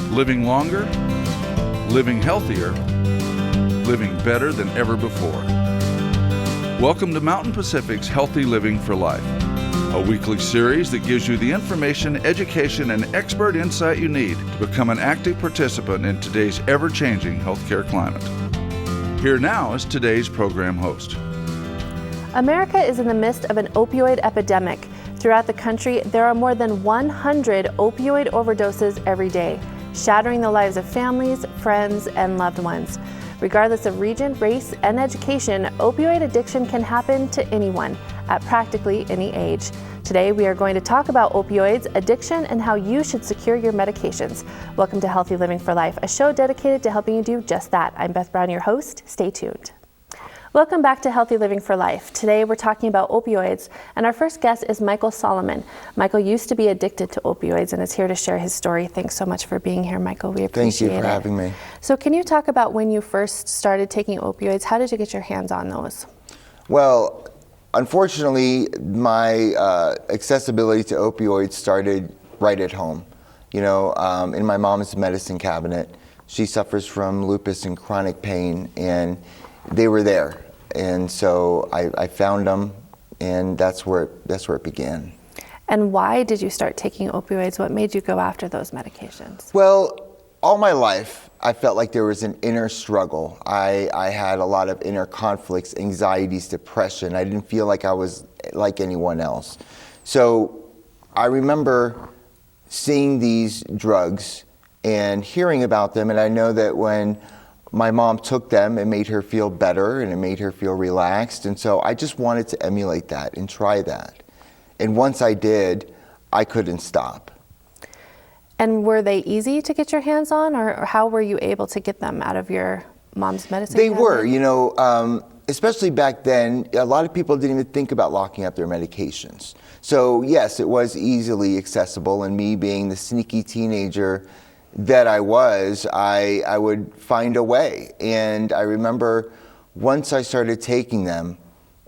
Living longer, living healthier, living better than ever before. Welcome to Mountain Pacific's Healthy Living for Life, a weekly series that gives you the information, education, and expert insight you need to become an active participant in today's ever-changing healthcare climate. Here now is today's program host. America is in the midst of an opioid epidemic. Throughout the country, there are more than 100 opioid overdoses every day, shattering the lives of families, friends, and loved ones. Regardless of region, race, and education, opioid addiction can happen to anyone at practically any age. Today, we are going to talk about opioids, addiction, and how you should secure your medications. Welcome to Healthy Living for Life, a show dedicated to helping you do just that. I'm Beth Brown, your host. Stay tuned. Welcome back to Healthy Living for Life. Today we're talking about opioids, and our first guest is Michael Solomon. Michael used to be addicted to opioids and is here to share his story. Thanks so much for being here, Michael. We appreciate it. Thank you for having me. So can you talk about when you first started taking opioids? How did you get your hands on those? Well, unfortunately, my accessibility to opioids started right at home. You know, in my mom's medicine cabinet. She suffers from lupus and chronic pain, and they were there, and so I found them, and that's where it began. And why did you start taking opioids? What made you go after those medications? Well, all my life, I felt like there was an inner struggle. I had a lot of inner conflicts, anxieties, depression. I didn't feel like I was like anyone else. So I remember seeing these drugs and hearing about them, and I know that when my mom took them, it made her feel better and it made her feel relaxed. And so I just wanted to emulate that and try that. And once I did, I couldn't stop. And were they easy to get your hands on, or how were you able to get them out of your mom's medicine cabinet? They were, you know, especially back then, a lot of people didn't even think about locking up their medications. So yes, it was easily accessible, and me being the sneaky teenager that I was, I would find a way. And I remember once I started taking them,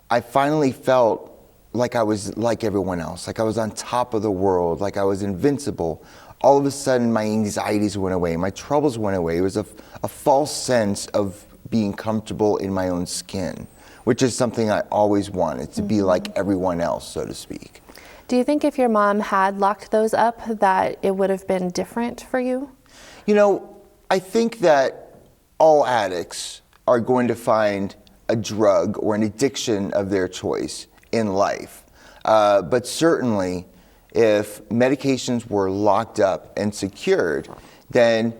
I finally felt like I was like everyone else, like I was on top of the world, like I was invincible. All of a sudden, my anxieties went away, my troubles went away. It was a false sense of being comfortable in my own skin, which is something I always wanted, to be like everyone else, so to speak. Do you think if your mom had locked those up that it would have been different for you? You know, I think that all addicts are going to find a drug or an addiction of their choice in life. But certainly, if medications were locked up and secured, then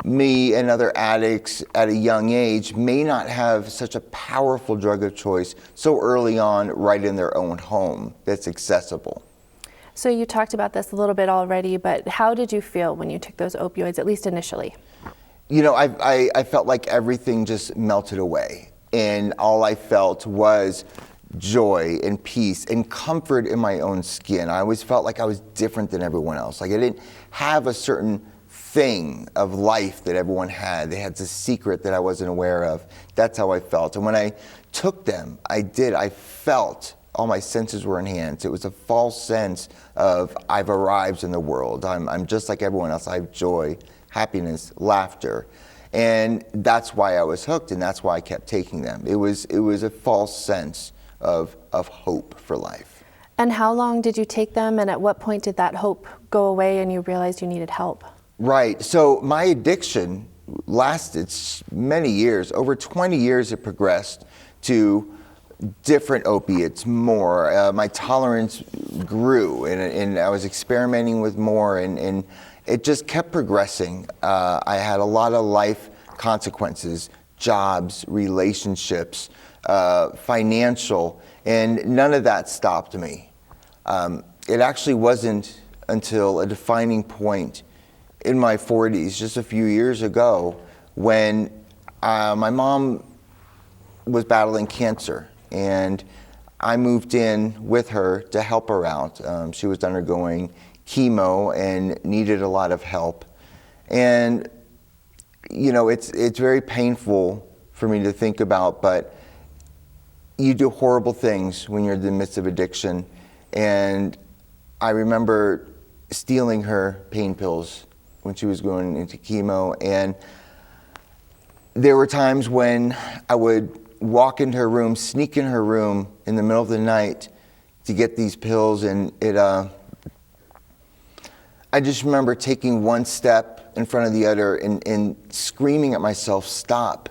me and other addicts at a young age may not have such a powerful drug of choice so early on right in their own home that's accessible. So you talked about this a little bit already, but how did you feel when you took those opioids, at least initially? You know, I felt like everything just melted away, and all I felt was joy and peace and comfort in my own skin. I always felt like I was different than everyone else. Like I didn't have a certain thing of life that everyone had. They had this secret that I wasn't aware of. That's how I felt. And when I took them, I felt all my senses were enhanced. It was a false sense of I've arrived in the world. I'm just like everyone else. I have joy, happiness, laughter. And that's why I was hooked, and that's why I kept taking them. It was a false sense of hope for life. And how long did you take them, and at what point did that hope go away and you realized you needed help? Right. So my addiction lasted many years. Over 20 years it progressed to different opiates, more. My tolerance grew, and I was experimenting with more, and it just kept progressing. I had a lot of life consequences, jobs, relationships, financial, and none of that stopped me. It actually wasn't until a defining point in my 40s, just a few years ago, when my mom was battling cancer. And I moved in with her to help her out. She was undergoing chemo and needed a lot of help. And, you know, it's very painful for me to think about, but you do horrible things when you're in the midst of addiction. And I remember stealing her pain pills when she was going into chemo, and there were times when I would walk into her room, sneak in her room in the middle of the night to get these pills, and I just remember taking one step in front of the other and screaming at myself, stop,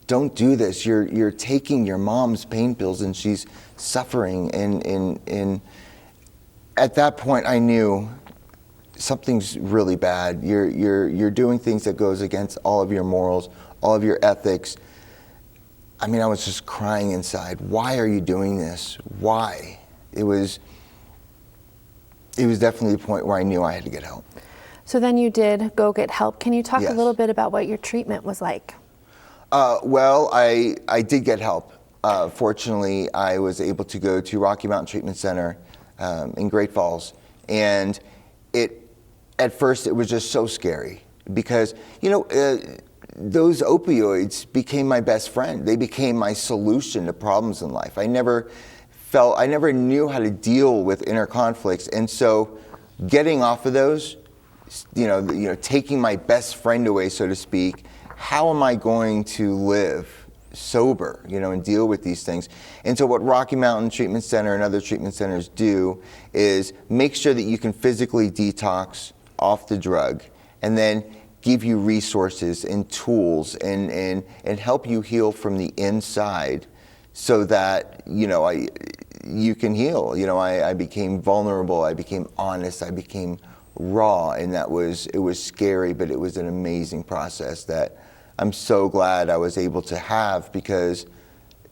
don't do this, you're taking your mom's pain pills and she's suffering. And at that point I knew something's really bad. You're doing things that goes against all of your morals, all of your ethics. I mean, I was just crying inside. Why are you doing this? Why? It was definitely the point where I knew I had to get help. So then you did go get help. Can you talk Yes. a little bit about what your treatment was like? Well, I did get help. Fortunately, I was able to go to Rocky Mountain Treatment Center in Great Falls, and at first it was just so scary because, you know, those opioids became my best friend. They became my solution to problems in life. I never knew how to deal with inner conflicts, and so getting off of those, you know, taking my best friend away, so to speak, how am I going to live sober, you know, and deal with these things? And so what Rocky Mountain Treatment Center and other treatment centers do is make sure that you can physically detox off the drug, and then give you resources and tools and help you heal from the inside so that, you know, you can heal. You know, I became vulnerable, I became honest, I became raw, and it was scary, but it was an amazing process that I'm so glad I was able to have, because,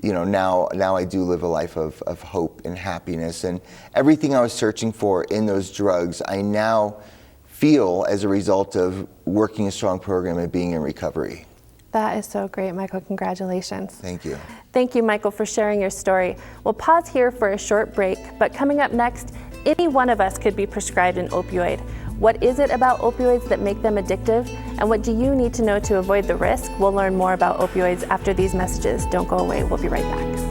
you know, now I do live a life of hope and happiness, and everything I was searching for in those drugs, I now feel as a result of working a strong program and being in recovery. That is so great, Michael. Congratulations. Thank you. Thank you, Michael, for sharing your story. We'll pause here for a short break, but coming up next, any one of us could be prescribed an opioid. What is it about opioids that make them addictive? And what do you need to know to avoid the risk? We'll learn more about opioids after these messages. Don't go away. We'll be right back.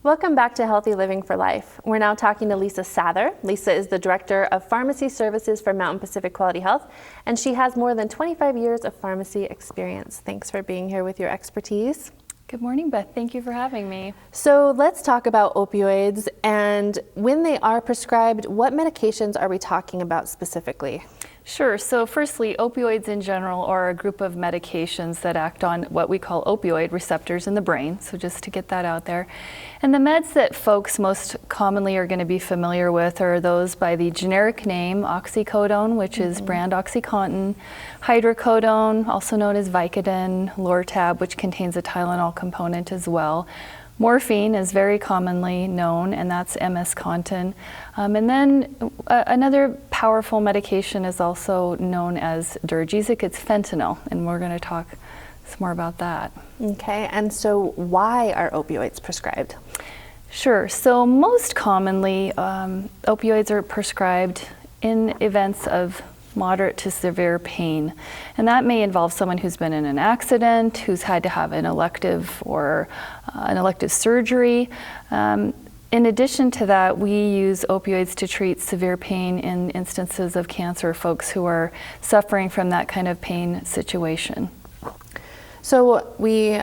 Welcome back to Healthy Living for Life. We're now talking to Lisa Sather. Lisa is the Director of Pharmacy Services for Mountain Pacific Quality Health, and she has more than 25 years of pharmacy experience. Thanks for being here with your expertise. Good morning, Beth. Thank you for having me. So let's talk about opioids, and when they are prescribed, what medications are we talking about specifically? Sure. So firstly, opioids in general are a group of medications that act on what we call opioid receptors in the brain. So just to get that out there. And the meds that folks most commonly are going to be familiar with are those by the generic name oxycodone, which is brand OxyContin, hydrocodone, also known as Vicodin, Lortab, which contains a Tylenol component as well. Morphine is very commonly known, and that's MS-Contin. And then another powerful medication is also known as Duragesic. It's fentanyl, and we're going to talk some more about that. Okay, and so why are opioids prescribed? Sure. So most commonly, opioids are prescribed in events of moderate to severe pain. And that may involve someone who's been in an accident, who's had to have an elective or an elective surgery. In addition to that, we use opioids to treat severe pain in instances of cancer, folks who are suffering from that kind of pain situation. So we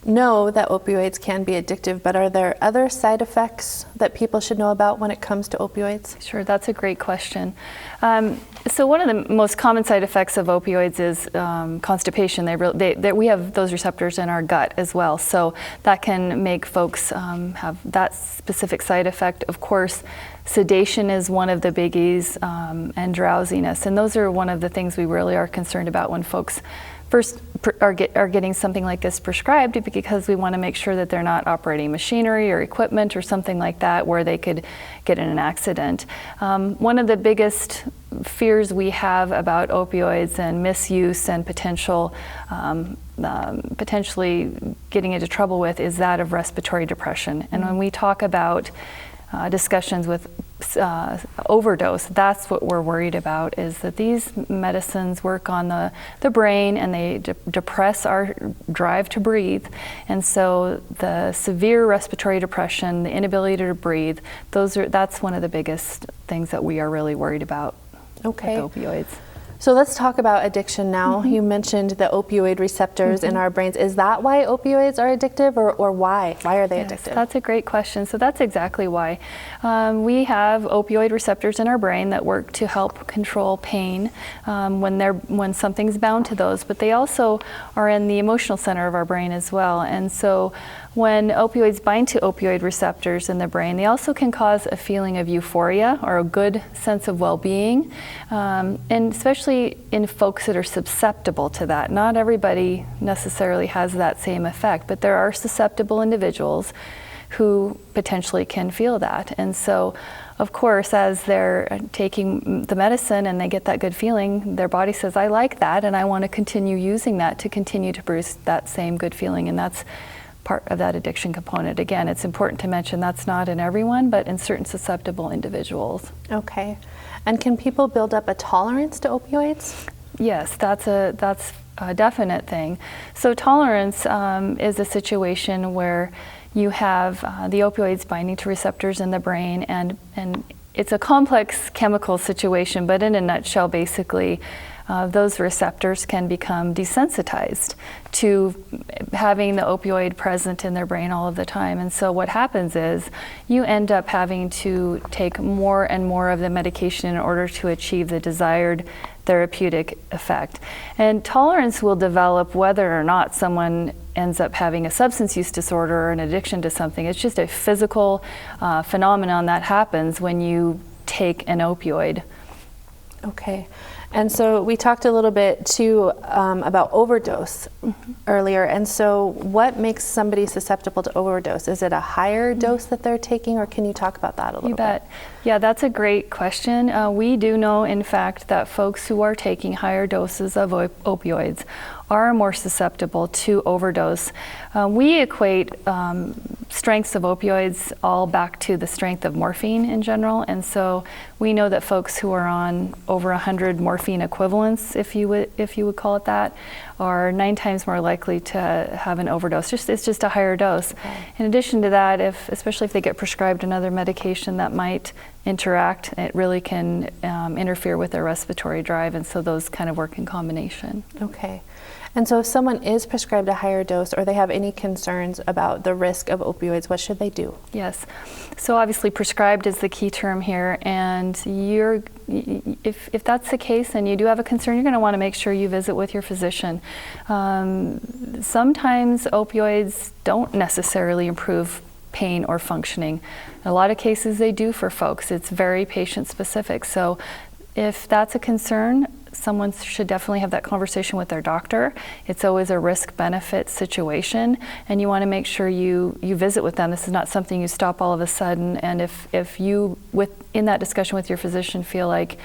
know that opioids can be addictive, but are there other side effects that people should know about when it comes to opioids? Sure, that's a great question. So one of the most common side effects of opioids is constipation. We have those receptors in our gut as well, so that can make folks have that specific side effect. Of course, sedation is one of the biggies, and drowsiness, and those are one of the things we really are concerned about when folks first are getting something like this prescribed, because we want to make sure that they're not operating machinery or equipment or something like that where they could get in an accident. One of the biggest fears we have about opioids and misuse and potentially getting into trouble with is that of respiratory depression. And when we talk about discussions with overdose. That's what we're worried about, is that these medicines work on the brain, and they depress our drive to breathe. And so the severe respiratory depression, the inability to breathe, that's one of the biggest things that we are really worried about with opioids. So let's talk about addiction now. You mentioned the opioid receptors in our brains. Is that why opioids are addictive, or why? Why are they addictive? That's a great question. So that's exactly why. We have opioid receptors in our brain that work to help control pain when something's bound to those, but they also are in the emotional center of our brain as well. And so when opioids bind to opioid receptors in the brain, they also can cause a feeling of euphoria or a good sense of well-being, and especially in folks that are susceptible to that. Not everybody necessarily has that same effect, but there are susceptible individuals who potentially can feel that. And so, of course, as they're taking the medicine and they get that good feeling, their body says, I like that, and I want to continue using that to continue to produce that same good feeling. And that's part of that addiction component. Again, it's important to mention that's not in everyone, but in certain susceptible individuals. Okay. And can people build up a tolerance to opioids? Yes, that's a definite thing. So tolerance is a situation where you have the opioids binding to receptors in the brain, and it's a complex chemical situation, but in a nutshell, basically, those receptors can become desensitized to having the opioid present in their brain all of the time. And so what happens is you end up having to take more and more of the medication in order to achieve the desired therapeutic effect. And tolerance will develop whether or not someone ends up having a substance use disorder or an addiction to something. It's just a physical phenomenon that happens when you take an opioid. Okay. And so we talked a little bit too about overdose earlier. And so what makes somebody susceptible to overdose? Is it a higher dose that they're taking, or can you talk about that a little bit? You bet. Yeah, that's a great question. We do know, in fact, that folks who are taking higher doses of opioids are more susceptible to overdose. We equate strengths of opioids all back to the strength of morphine in general, and so we know that folks who are on over 100 morphine equivalents, if you would call it that, are 9 times more likely to have an overdose. It's just a higher dose. Okay. In addition to that, especially if they get prescribed another medication that might interact, it really can interfere with their respiratory drive, and so those kind of work in combination. Okay. And so if someone is prescribed a higher dose, or they have any concerns about the risk of opioids, what should they do? Yes. So obviously prescribed is the key term here, and if that's the case and you do have a concern, you're going to want to make sure you visit with your physician. Sometimes opioids don't necessarily improve pain or functioning. In a lot of cases they do for folks. It's very patient specific. So if that's a concern, someone should definitely have that conversation with their doctor. It's always a risk-benefit situation, and you want to make sure you visit with them. This is not something you stop all of a sudden, and if you, in that discussion with your physician, feel like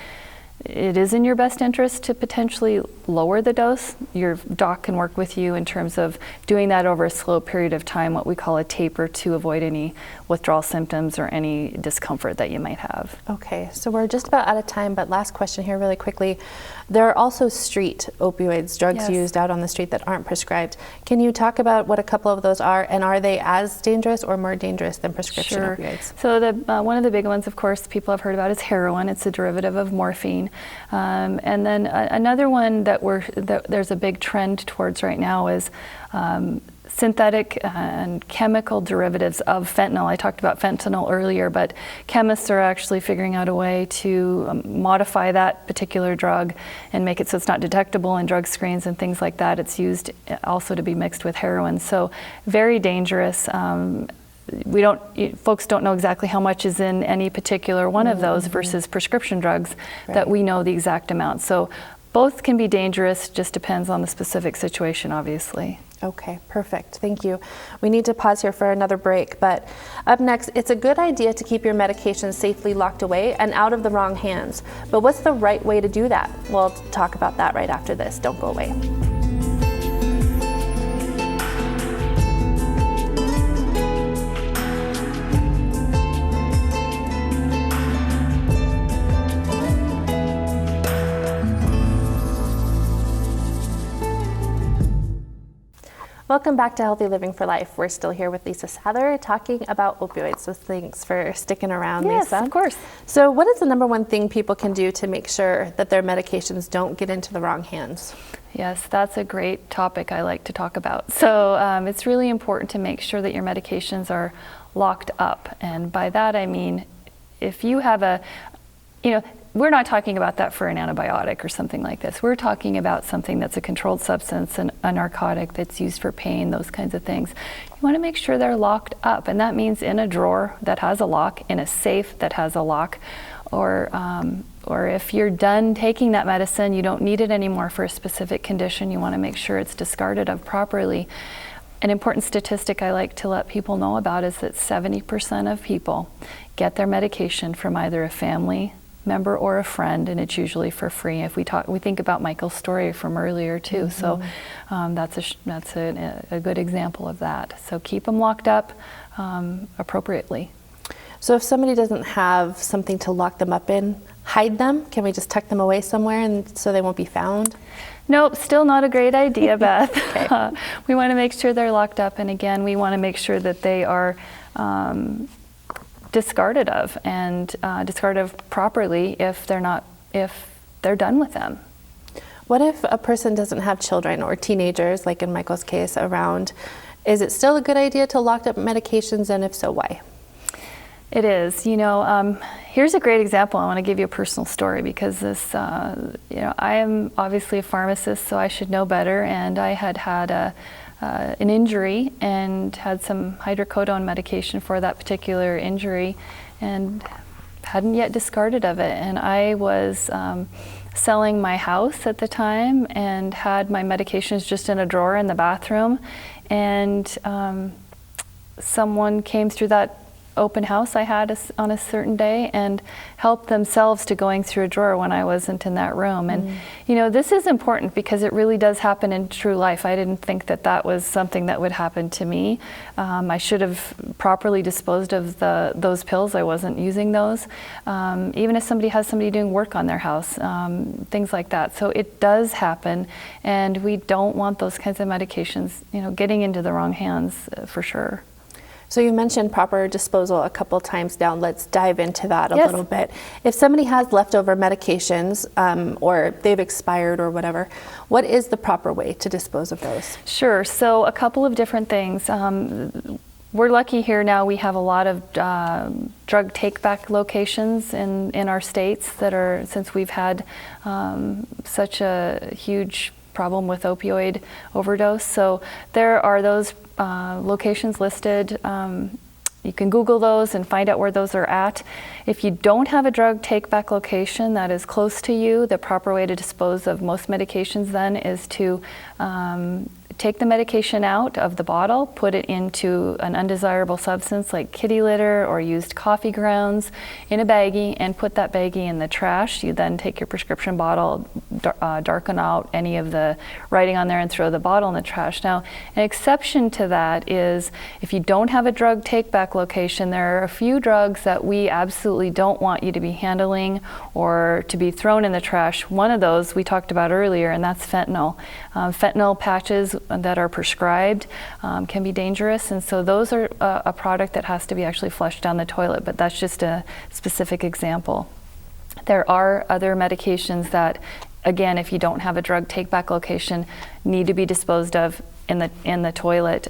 it is in your best interest to potentially lower the dose, your doc can work with you in terms of doing that over a slow period of time, what we call a taper, to avoid any withdrawal symptoms or any discomfort that you might have. Okay, so we're just about out of time, but last question here really quickly. There are also street opioids, drugs used out on the street that aren't prescribed. Can you talk about what a couple of those are, and are they as dangerous or more dangerous than prescription opioids? So one of the big ones, of course, people have heard about is heroin. It's a derivative of morphine. And then another one that there's a big trend towards right now is synthetic and chemical derivatives of fentanyl. I talked about fentanyl earlier, but chemists are actually figuring out a way to modify that particular drug and make it so it's not detectable in drug screens and things like that. It's used also to be mixed with heroin. So very dangerous. Folks don't know exactly how much is in any particular one of those versus prescription drugs that we know the exact amount. So both can be dangerous, just depends on the specific situation, obviously. Okay, perfect. Thank you. We need to pause here for another break, but up next, it's a good idea to keep your medications safely locked away and out of the wrong hands. But what's the right way to do that? We'll talk about that right after this. Don't go away. Welcome back to Healthy Living for Life. We're still here with Lisa Sather talking about opioids, so thanks for sticking around, Yes, Lisa. of course. So what is the number one thing people can do to make sure that their medications don't get into the wrong hands? Yes, that's a great topic I like to talk about. So it's really important to make sure that your medications are locked up. And by that I mean, if you have we're not talking about that for an antibiotic or something like this. We're talking about something that's a controlled substance, a narcotic that's used for pain, those kinds of things. You want to make sure they're locked up, and that means in a drawer that has a lock, in a safe that has a lock, or if you're done taking that medicine, you don't need it anymore for a specific condition, you want to make sure it's discarded of properly. An important statistic I like to let people know about is that 70% of people get their medication from either a family member or a friend, and it's usually for free. If we think about Michael's story from earlier too, mm-hmm. So that's a good example of that. So keep them locked up appropriately. So if somebody doesn't have something to lock them up in, hide them? Can we just tuck them away somewhere and so they won't be found? Nope, still not a great idea, Beth. Okay. We want to make sure they're locked up, and again, we want to make sure that they are discarded of, and discarded of properly if they're done with them. What if a person doesn't have children or teenagers, like in Michael's case, around? Is it still a good idea to lock up medications, and if so, why? It is. Here's a great example. I want to give you a personal story because this, I am obviously a pharmacist, so I should know better, and I had an injury and had some hydrocodone medication for that particular injury and hadn't yet discarded of it. And I was selling my house at the time and had my medications just in a drawer in the bathroom, and someone came through that open house I had on a certain day and helped themselves to going through a drawer when I wasn't in that room. And this is important because it really does happen in true life. I didn't think that was something that would happen to me. I should have properly disposed of those pills. I wasn't using those. Even if somebody has somebody doing work on their house, things like that. So it does happen, and we don't want those kinds of medications, getting into the wrong hands for sure. So you mentioned proper disposal a couple times down. Let's dive into that a Yes. little bit. If somebody has leftover medications or they've expired or whatever, what is the proper way to dispose of those? Sure. So a couple of different things. We're lucky here now. We have a lot of drug take-back locations in our states that are, since we've had such a huge problem with opioid overdose. So there are those locations listed. You can Google those and find out where those are at. If you don't have a drug take-back location that is close to you, the proper way to dispose of most medications then is to take the medication out of the bottle, put it into an undesirable substance like kitty litter or used coffee grounds in a baggie, and put that baggie in the trash. You then take your prescription bottle, darken out any of the writing on there, and throw the bottle in the trash. Now, an exception to that is if you don't have a drug take-back location, there are a few drugs that we absolutely don't want you to be handling or to be thrown in the trash. One of those we talked about earlier, and that's fentanyl. Fentanyl patches that are prescribed can be dangerous, and so those are a product that has to be actually flushed down the toilet, but that's just a specific example. There are other medications that, again, if you don't have a drug take-back location, need to be disposed of in the toilet,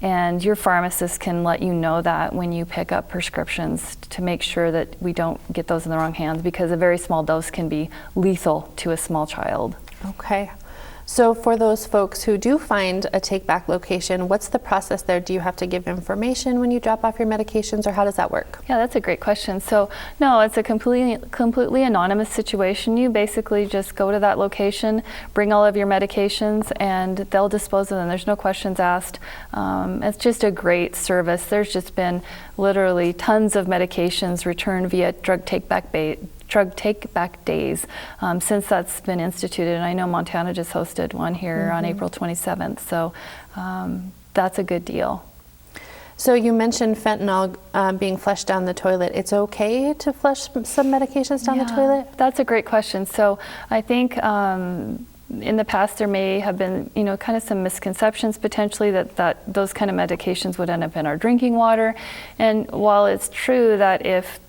and your pharmacist can let you know that when you pick up prescriptions to make sure that we don't get those in the wrong hands, because a very small dose can be lethal to a small child. Okay. So for those folks who do find a take-back location, what's the process there? Do you have to give information when you drop off your medications, or how does that work? Yeah, that's a great question. So no, it's a completely anonymous situation. You basically just go to that location, bring all of your medications, and they'll dispose of them. There's no questions asked. It's just a great service. There's just been literally tons of medications returned via drug take-back days since that's been instituted, and I know Montana just hosted one here on April 27th, so that's a good deal. So you mentioned fentanyl being flushed down the toilet. It's okay to flush some medications down the toilet? That's a great question. So I think in the past there may have been, kind of some misconceptions potentially that those kind of medications would end up in our drinking water. And while it's true that if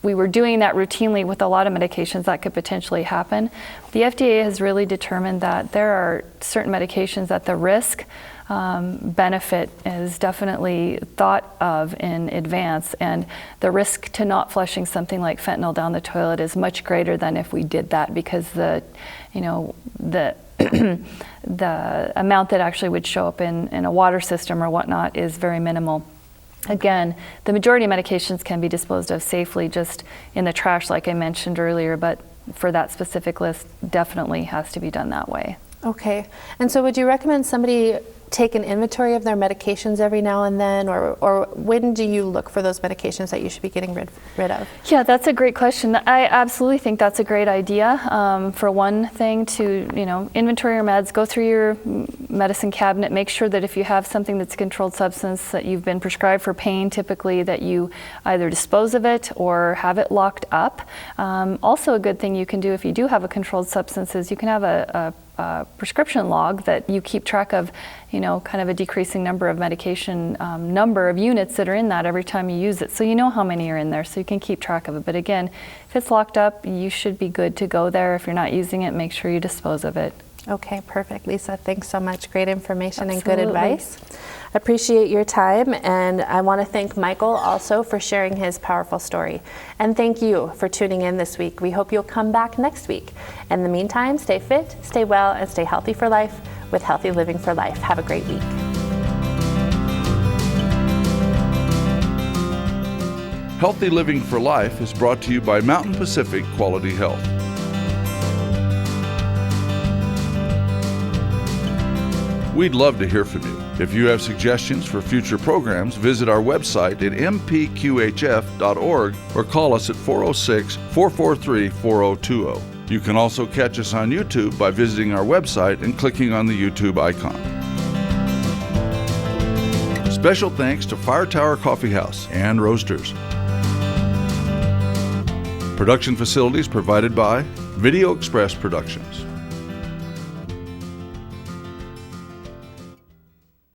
we were doing that routinely with a lot of medications, that could potentially happen, the FDA has really determined that there are certain medications that the risk benefit is definitely thought of in advance, and the risk to not flushing something like fentanyl down the toilet is much greater than if we did that, because the the amount that actually would show up in a water system or whatnot is very minimal. Again, the majority of medications can be disposed of safely just in the trash, like I mentioned earlier, but for that specific list, definitely has to be done that way. Okay. And so would you recommend somebody take an inventory of their medications every now and then, or when do you look for those medications that you should be getting rid of? Yeah, that's a great question. I absolutely think that's a great idea. For one thing, to inventory your meds, go through your medicine cabinet, make sure that if you have something that's a controlled substance that you've been prescribed for pain, typically that you either dispose of it or have it locked up. Also, a good thing you can do if you do have a controlled substance is you can have a prescription log that you keep track of, kind of a decreasing number of medication, number of units that are in that every time you use it. So you know how many are in there, so you can keep track of it. But again, if it's locked up, you should be good to go there. If you're not using it, make sure you dispose of it. Okay, perfect. Lisa, thanks so much. Great information Absolutely. And good advice. Appreciate your time, and I want to thank Michael also for sharing his powerful story. And thank you for tuning in this week. We hope you'll come back next week. In the meantime, stay fit, stay well, and stay healthy for life with Healthy Living for Life. Have a great week. Healthy Living for Life is brought to you by Mountain Pacific Quality Health. We'd love to hear from you. If you have suggestions for future programs, visit our website at mpqhf.org or call us at 406-443-4020. You can also catch us on YouTube by visiting our website and clicking on the YouTube icon. Special thanks to Fire Tower Coffee House and Roasters. Production facilities provided by Video Express Productions.